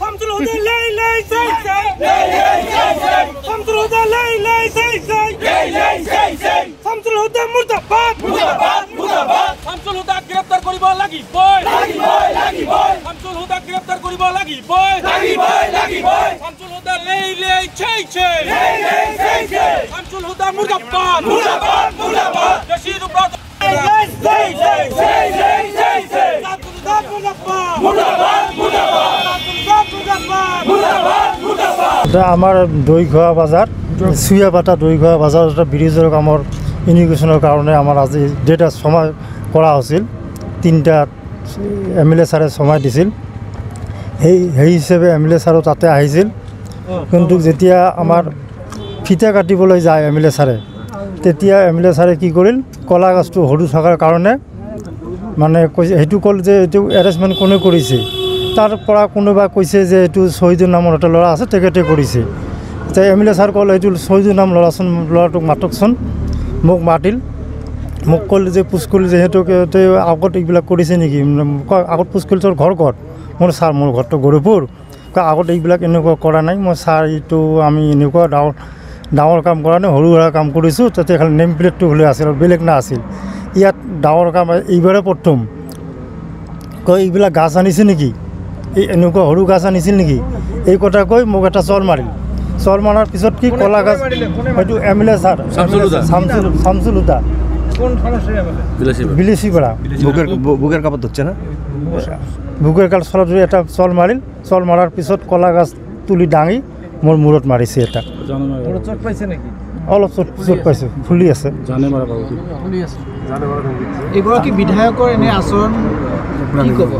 শামসুল হুদা লাই লাই সাই সাই শামসুল হুদা লাই লাই সাই সাই শামসুল হুদা মুর্দাবাদ শামসুল হুদা গ্রেফতার করিব লাগিব শামসুল হুদা গ্রেফতার করিব লাগিব শামসুল হুদা লাই লাই সাই সাই শামসুল হুদা মুর্দাবাদ দেশের উপর আমার দৈঘোৱা বাজাৰ চুয়াপাটা দৈঘোৱা বাজাৰ এটা ব্ৰিজৰ কামৰ ইনিগেশ্যনৰ কাৰণে আমাৰ আজি ডেটা সময় কৰা হৈছিল 3টা MLA ছাৰে সময় দিছিল সেই হিচাপে MLA ছাৰো তাতে আহিছিল কিন্তু যেতিয়া আমাৰ ফিতা কাটিবলৈ যায় MLA ছাৰে তেতিয়া MLA ছাৰে কি কৰিল কলা গাছটো সৰু থকাৰ কাৰণে মানে কৈছে সেইটো কল যে এইটো এৰেঞ্জমেণ্ট কোনে কৰিছে তাৰ পৰা কোনোবা কৈছে যে এইটো শহীদুৰ নামৰ এটা ল'ৰা আছে তেখেতে কৰিছে তাই MLA ছাৰ ক'লে এইটো শহীদুৰ নাম ল'ৰাটোক মাতকচোন মোক মাতিল মোক ক'লে যে পুষ্কুল যিহেতুকে আগত এইবিলাক কৰিছে নেকি আগত পুষ্কুল তোৰ ঘৰ ক'ত মোৰ ছাৰ মোৰ ঘৰটো গৰুপুৰ আগত এইবিলাক এনেকুৱা কৰা নাই মই ছাৰ এইটো আমি এনেকুৱা ডাঙৰ কাম কৰা নাই সৰু সুৰা কাম কৰিছোঁ তাতে খালি নেম প্লেটটো হ'লে আছিল আৰু বেলেগ না আছিল ইয়াত ডাঙৰ কাম এইবাৰে প্ৰথম কয় এইবিলাক গাছ আনিছে নেকি এই এনেকুৱা সৰু গাছ আনিছিল নেকি এই কথা কৈ মোক এটা চল মাৰিল চল মাৰাৰ পিছত কি কলা গাছ হয়তো MLA ছাৰ শামসুল হুদা বিলেসিপাড়া বুকেৰ কাপড় ধৰছে না বুকেৰ কাল চলত এটা চল মাৰিল চল মাৰাৰ পিছত কলা গাছ তুলি দাঙি মোৰ মূৰত মাৰিছে এটা চোট পাইছে নাকি অলপ চোট পাইছে ফুলি আছে এগৰাকী বিধায়কৰ এনে আচৰণ কি ক'ব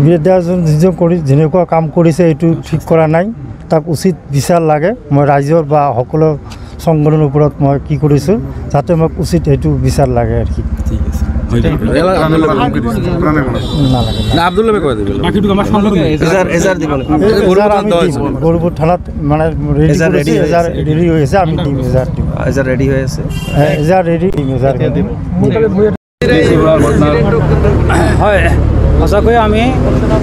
বিধায়কজন যিজন কৰি যেনেকুৱা কাম কৰিছে এইটো ঠিক কৰা নাই তাক উচিত বিচাৰ লাগে মই ৰাইজৰ বা সকলো সংগঠনৰ ওপৰত মই কি কৰিছোঁ যাতে মোক উচিত এইটো বিচাৰ লাগে আৰু কি ঠিক আছে গৰুপুৰ থানাত মানে ৰেডি হৈ আছে আমি দিম ৰেডি হৈ আছে ৰেডি দিম হয় সঁচাকৈ আমি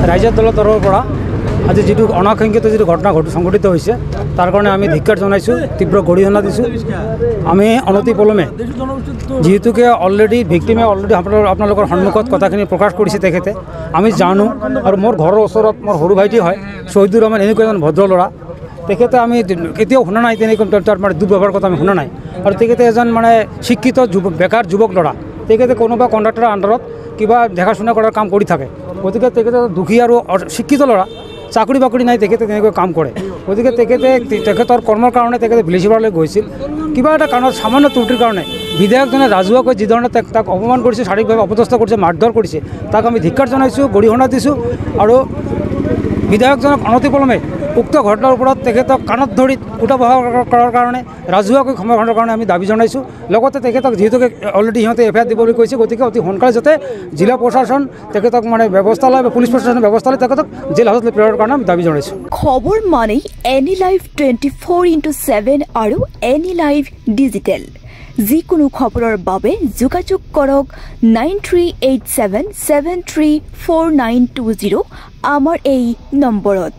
ৰাইজৰ দলৰ তৰফৰ পৰা আজি যিটো অনাকাংক্ষিত যিটো ঘটনা সংঘটিত হৈছে তাৰ কাৰণে আমি ধিক্কাৰ জনাইছোঁ তীব্ৰ গৰিহণা দিছোঁ আমি অনতি পলমে যিহেতুকে অলৰেডি ভিক্টিমে অলৰেডি আপোনালোকৰ সন্মুখত কথাখিনি প্ৰকাশ কৰিছে তেখেতে আমি জানো আৰু মোৰ ঘৰৰ ওচৰত মোৰ সৰু ভাইটি হয় শহীদুৰ ৰহমান এনেকুৱা এজন ভদ্ৰ ল'ৰা তেখেতে আমি কেতিয়াও শুনা নাই তেনেকৈ তাৰ মানে দুৰ্ব্যৱহাৰৰ কথা আমি শুনা নাই আৰু তেখেতে এজন মানে শিক্ষিত বেকাৰ যুৱক ল'ৰা তেখেতে কোনোবা কণ্ডাক্টৰৰ আণ্ডাৰত কিবা দেখাশোনা কৰাৰ কাম কৰি থাকে গতিকে তেখেতে দুখী আৰু শিক্ষিত ল'ৰা চাকৰি বাকৰি নাই তেখেতে তেনেকৈ কাম কৰে গতিকে তেখেতৰ কৰ্মৰ কাৰণে তেখেতে বিলেসিপাড়ালৈ গৈছিল কিবা এটা কাৰণত সামান্য ত্ৰুটিৰ কাৰণে বিধায়কজনে ৰাজহুৱাকৈ যিধৰণে তাক অপমান কৰিছে শাৰীৰিকভাৱে অপদস্থ কৰিছে মাৰধৰ কৰিছে তাক আমি ধিক্কাৰ জনাইছোঁ গৰিহণা দিছোঁ আৰু বিধায়কজনক অনতিপলমে উক্ত ঘটনাৰ ওপৰত তেখেতক কাণত ধৰি উঠা বহা কৰাৰ কাৰণে ৰাজহুৱাকৈ ক্ষমা কৰাৰ কাৰণে আমি দাবী জনাইছোঁ লগতে তেখেতক যিহেতুকে অলৰেডি সিহঁতে FIR দিবলৈ কৈছে গতিকে অতি সোনকালে যাতে জিলা প্ৰশাসন তেখেতক মানে ব্যৱস্থা লয় বা পুলিচ প্ৰশাসনে ব্যৱস্থা লয় তেখেতক জেল হাজতলৈ প্ৰেৰণৰ কাৰণে আমি দাবী জনাইছোঁ খবৰ মানে এনি লাইভ 24/7 আৰু এনি লাইভ ডিজিটেল যিকোনো খবৰৰ বাবে যোগাযোগ কৰক 9387734920 আমাৰ এই নম্বৰত।